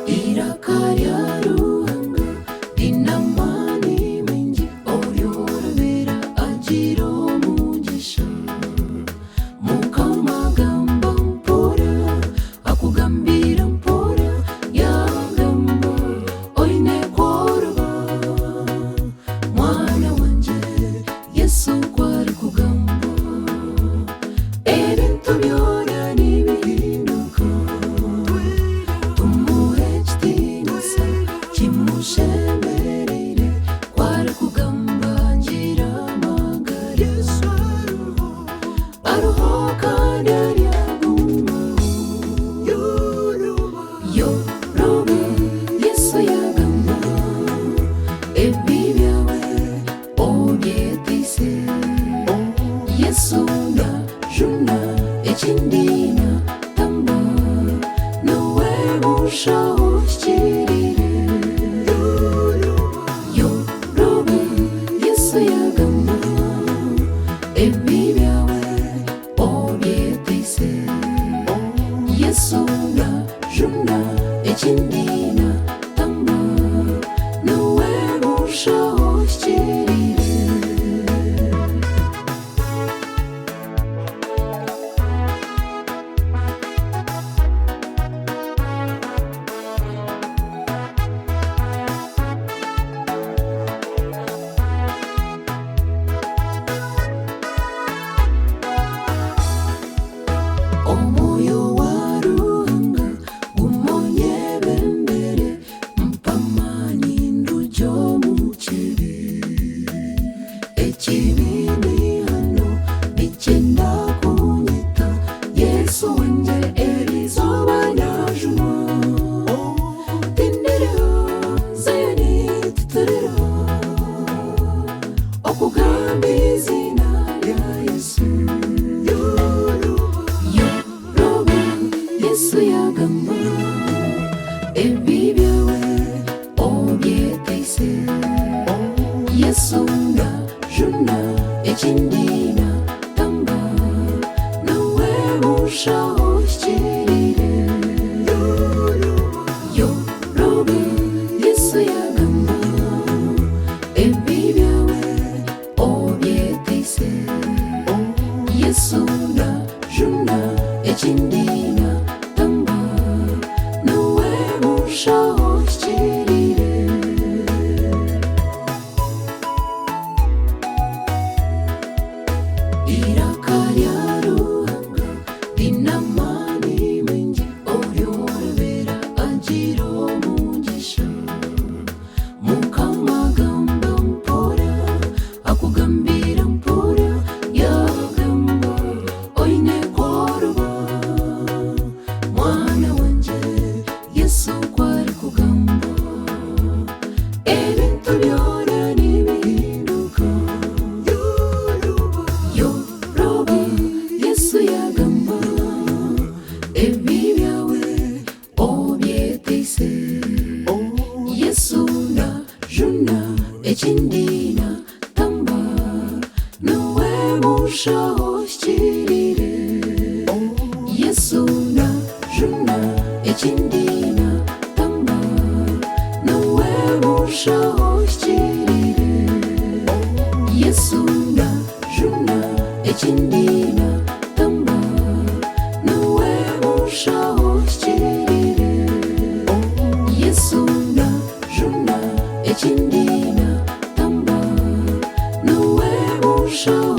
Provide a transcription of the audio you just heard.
Irakarya ruhanga inamani mengi oyorobera agira umugisha mukamagamba mpora akugambira mpora yagamba oine koroba mwana wanje Yesu kwari kugamba ebintu byona nibihinduka kimushemerere kwari kugamba ngira amagara aruhuka ndaryaguma yoroba Yesu yagamba ebi byawe obyetise Yesu ndajuna ekindi natamba nawe bushaho kirire yoroba Yesu yagamba ebi byawe obyetise Yesu ndajuna ekindi natamba nawe bushaho kirire. Omwoyo wa ruhanga gumonyebembere mpamani ndujo mukibi ekibi ni hano nikyenda kunyita Yesu wanje erizoba najuma tindira zayoni titirira okugamba izina lya Yesu Yesu yagamba ebi byawe obyetise Yesu ndajuna ekindi natamba nawe bushaho kirire yoroba Yesu yagamba ebi byawe obyetise Yesu ndajuna ekindi natamba nawe bushaho kirire. Irakarya ruhanga inamani mengi oyorobera agira umugisha mukamagamba mpora akugambira mpora yagamba oine koroba mwana wanje Yesu kwari kugamba ebintu byona nibihinduka yoroba Yesu yagamba ebi byawe obyetise Yesu ndajuna ekindi natamba nawe bushaho kirire Yesu ndajuna ekindi natamba nawe bushaho kirire Yesu ndajuna ekindi natamba nawe bushaho kirire Yesu ndajuna ekindi natamba nawe bushaho